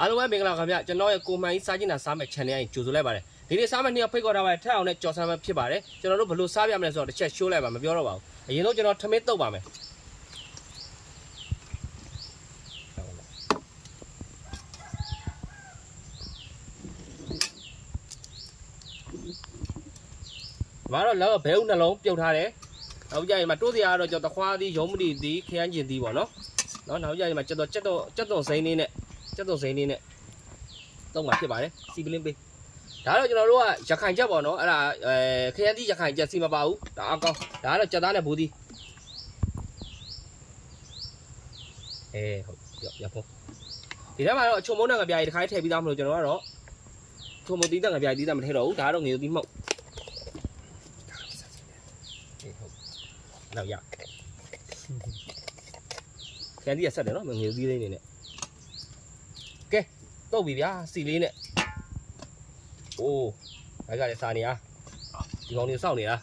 အားလုံးပဲမင်္ဂလာပါဗျကျွန်တော်ရဲ့ကိုမိုင်းစားကျင်တာစားမဲ့ channel ရင်ကြိုဆိုလိုက်ပါတယ်ဒီနေ့စားမဲ့နေ့ဖိတ်ခေါ်ထားပါတယ်ထက်အောင်နဲ့ကြော်ဆန်းမဲ့ဖြစ်ပါတယ်ကျွန်တော်တို့ဘယ်လိုစားပြမလဲဆိုတော့တစ်ချက်ရှိုးလိုက်ပါမပြောတော့ပါဘူးအရင်ဆုံးကျွန်တော်ထမင်းတုပ်ပါမယ်ဘာတော့လောက်ဘဲဦးနှလုံးပြုတ်ထားတယ်နောက်ကြရင်မှာတိုးစရာကတော့ကျွန်တော်တခွားသီးရုံးမတီသီးခရမ်းကျင်သီးပေါ့နော်နောက်ကြရင်မှာကြက်တော်စိမ်းလေးနဲ့တုံးမှာဖြစ်ပါတယ်စီပလင်းပေးဒါတော့ကျွန်တော်တို့ကရခိုင်ချက်ပေါ့နော်အဲ့ဒါခရမ်းသီးရခိုင်ချက်စီမပါဘူးဒါအကောင်းဒါကတော့ကြက်သားနဲ့ဘူးသီးဟုတ်ရဖို့ဒီထဲမှာတော့အချုံမုန်းနဲ့ငပြားကြီးတစ်ခါထည့်ပြီးသားမလို့ကျွန်တော်ကတော့ချုံမုန်းသီးတဲ့ငပြားကြီးသီးတဲ့မထည့်တော့ဘူးဒါကတော့ငရုတ်သီးမှုတ်နောက်ရခရမ်းသီးရဆက်တယ်နော်ငရုတ်သီးလေးနေနဲ့ကဲတုတ်ပြီဗျာစီလေးနဲ့အိုးဒါကြလေစာနေရဒီကောင်နေစောင့်နေတာ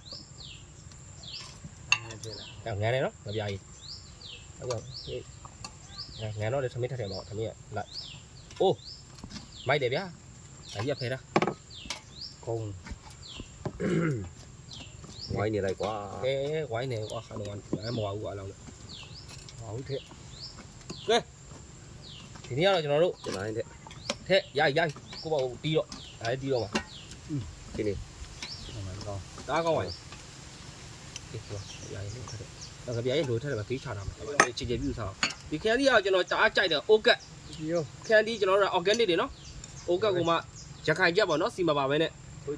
ငန်းနေနော်ငပြားကြီးဟုတ်ကဲ့ငန်းတော့လေသမင်းထက်တယ်ပေါ့သမင်းကလိုက်အိုးမိုက်တယ်ဗျာဒါကြီးကဖယ်တာကုန်းဝိုင်းနေလိုက်ကွာဝိုင်းနေကွာခါတော့မဝဘူးအလောင်းနဲ့ဟုတ်တဲ့ကဲဒီနေ့ကတော့ကျွန်တော်တို့ကျန်တဲ့ထက်ရိုက်ကိုပေါ့တီးတော့ဒါလည်းတီးတော့ပါဒီနေ့ဒါကောင်းပါလေဒီကွာရိုက်လို့ထက်တယ်ငပြားရဲ့လိုထက်တယ်မပေးချတာမှာချေချေပြူစားဒီခရမ်းသီးကကျွန်တော်ကြားကြိုက်တယ်အိုကတ်ခရမ်းသီးကျွန်တော်တို့ organic တွေနော်အိုကတ်ကမှရခိုင်ကြက်ပေါ့နော်စီမပါပဲနဲ့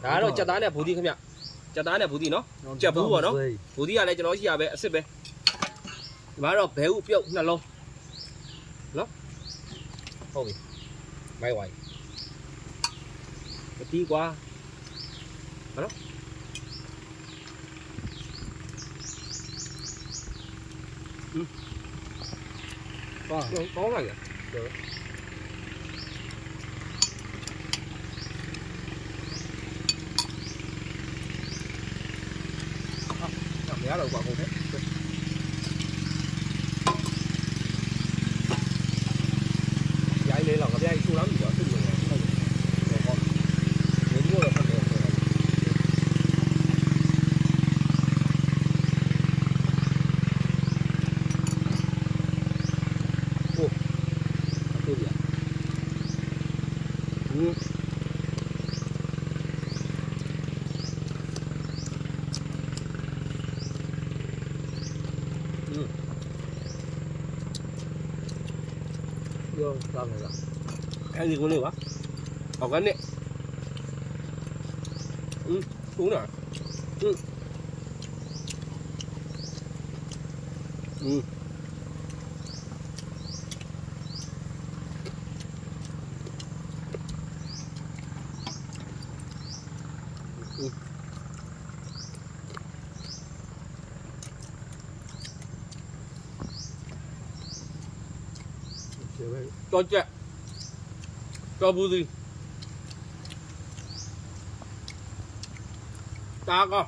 ဒါကတော့ကြက်သားနဲ့ဘူးသီးခင်ဗျကြက်သားနဲ့ဘူးသီးနော်ကြက်ဘူးပေါ့နော်ဘူးသီးကလည်းကျွန်တော်ရှိရပဲအစ်စ်ပဲဒီမှာတော့ဘဲဥပြုတ်နှလုံးနော်ဟုတ်ပြီမိုက်ဝိုင်းတီးကွာဟုတ်နော်ကောင်းလိုက်ရမရတော့ကွာဟုတ်တယ်ရိုင်းလေးလောက်ငပြားကြီးဆူလမ်းပြီကွာဆူလို့ဟုတ်တယ်ဟုတ်နေဒီတော့ဖတ်တယ်ရောသားမယ်လားအဲဒီကိုလေးပါဟောကနေဦးနာတော့ကြက်တော့ဘူးစီတာကော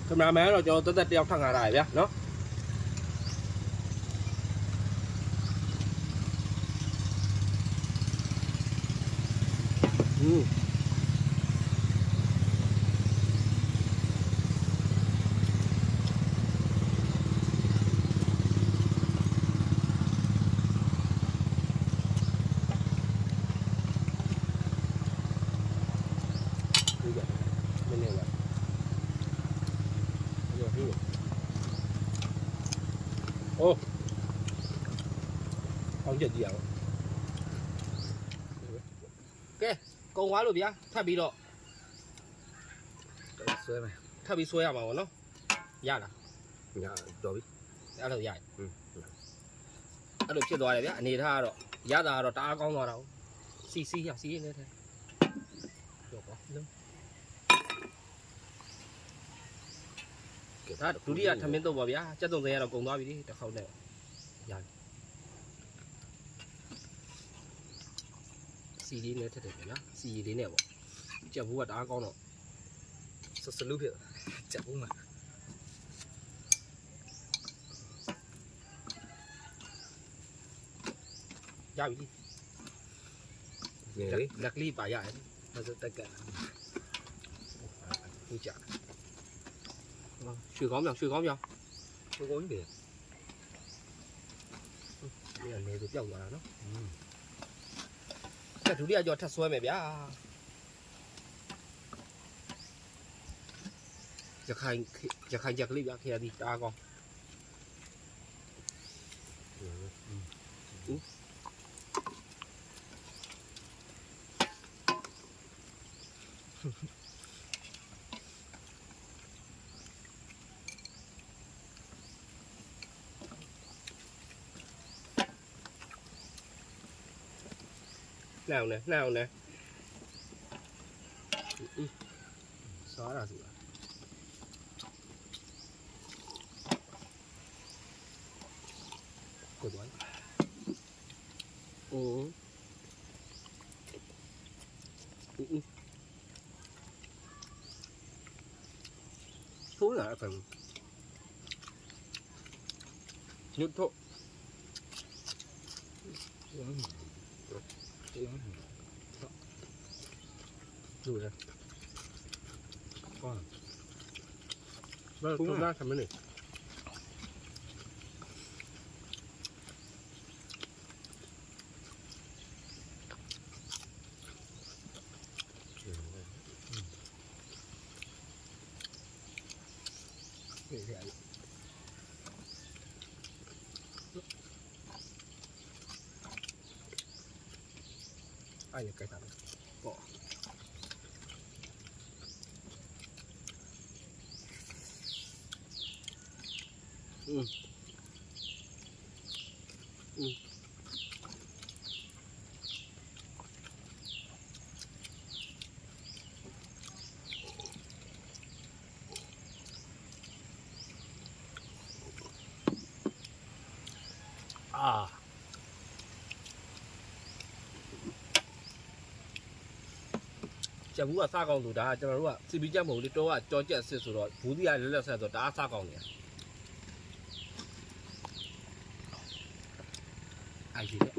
ကင်မရာမန်တော့ကျွန်တော်တက်တယောက်ထပ်ငါတာဗျာနော်โอ้เอาကြက်ကြည့်အောင်ကဲကုံသွားလို့ဗျာထပ်ပြီးတော့ဆွဲမယ်ထပ်ပြီးဆွဲရမှာပေါ့နော်ရလားရတော်ပြီအဲ့လိုရအဲ့လိုဖြစ်သွားတယ်ဗျာအနေထားကတော့ရတာကတော့တအားကောင်းသွားတာဟုတ်စီရစီနေတယ်ကြောက်ပါလုံးဒါဒုတိယထမင်းတော့ပါဗျာကြက်တုံစဲရတော့ကုံသွားပြီလေတစ်ခေါက်နဲ့ရတယ်စီလေးနဲ့ထက်တယ်ဗျာစီလေးနဲ့ပေါ့ကြက်ဘူးကတအားကောင်းတော့ဆလူဖြစ်ကြက်ဘူးမှာ ရပြီလက်ကလေးပါရတယ်ဒါဆိုတက်ကဟုတ်ကြရွှေကောင်းပြောင်ရွှေကောင်းပြောင်ရွှေကောင်းကြီးတယ်နေဆိုပြောက်သွားတာနော်ဆက်ဒုတိယကြောထပ်ဆွဲမယ်ဗျာရခိုင်ကြက်ကလေးဗျာခရသည်တားကောင်းnào nè xóa ra rồi cột đuối thú là phần nhút thô rồi con vâng chúng ta làm cái này ai là cái thằng bỏ chả bú à xa con rồi đã cho nó luôn chỉ biết chả mổ đi đâu à cho chả xịt rồi bú đi ai lấy ra rồi đã xa con này ai gì đấy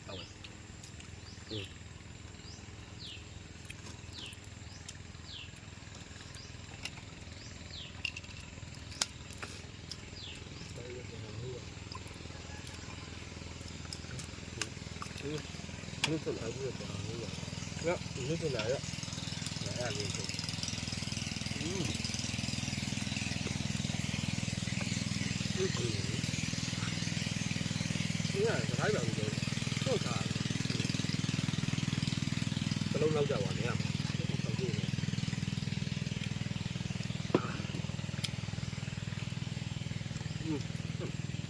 đâu rồi nước sôi ở dưới đó nước sôi này đó để ăn liền thôi cái này thấy bằng gì có thà lâu lâu chờ hoàn không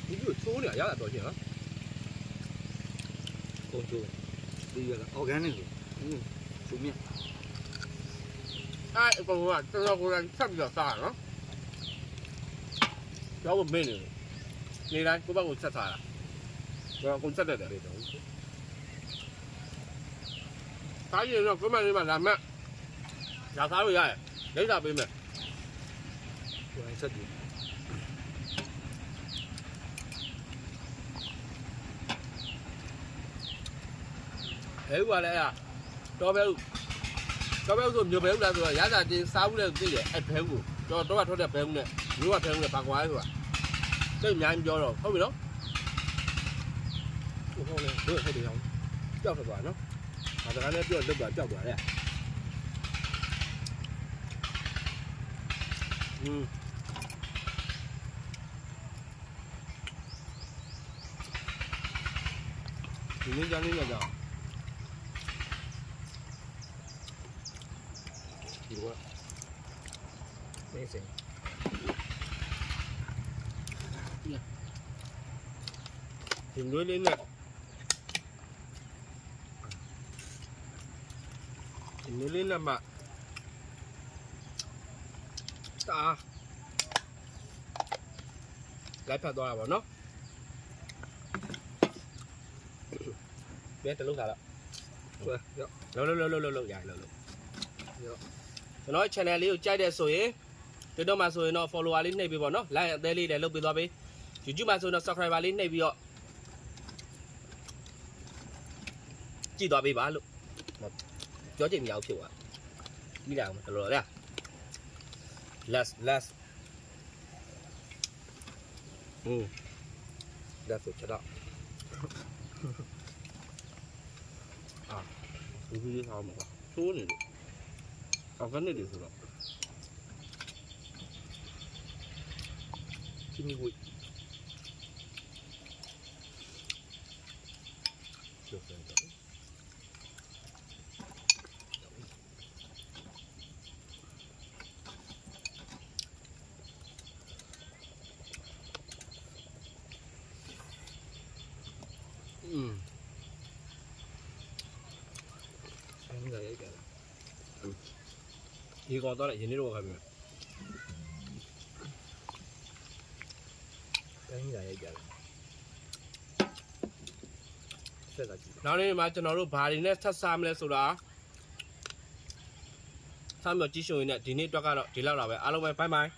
cái số này giá là bao nhiêu hả con chua đi là organic xuống miệng ai còn là cho cô đang sắp giờ xả nó cháu một bên này này đây cô bác cô sắp xả à rồi con sắp được để đó cái gì nó cứ mà đi mà làm á giả thái bây giờ lấy ra bên này rồi anh sắp gì thế qua đây à cho béo rồi nhiều béo ra rồi giá là đi 6 lên cái gì em béo cho nó thôi đẹp béo này nếu mà béo này bạc quái rồi cái nhà em cho rồi không bị đó không này được hay đi không cho thật quả nó mà cái này chưa được quả cho quả đây thì nên cho nên là rồi quá đây sẽ tìm đuối lên nè tìm đuối lên làm bạn ta cái phải đòi vào nó biết từ lúc nào đó lâu dài lâu nói channel liu chạy để rồi từ đâu mà rồi nó follow link này bị bỏ nó like daily để lúc bị đó bị chú mà rồi nó subscribe link này bị bỏ ကြည့်သွားပေးပါလို့ပြောချင်မရဘူးဖြစ်သွားပြီးလာအောင်တော်တော်လား last let's ဆိုချက်တော့ဒီလိုထားမှာသိုးနေတယ်အော်ကနေတယ်ဆိုတော့ချင်းကြီးကိုကျော်တယ်ဆိုင်ရရကြတယ်ဒီကတော့လည်းရင်းနေတော့ခါပြီဆိုင်ရရကြတယ်ဆက်ကကြည့်နောက်နေ့မှာကျွန်တော်တို့ဘာတွေနဲ့ဆက်စားမလဲဆိုတာဆက်ပြီးကြည့်ရှုရင်းနဲ့ဒီနေ့အတွက်ကတော့ဒီလောက်ပါပဲအားလုံးပဲဘိုင်ဘိုင်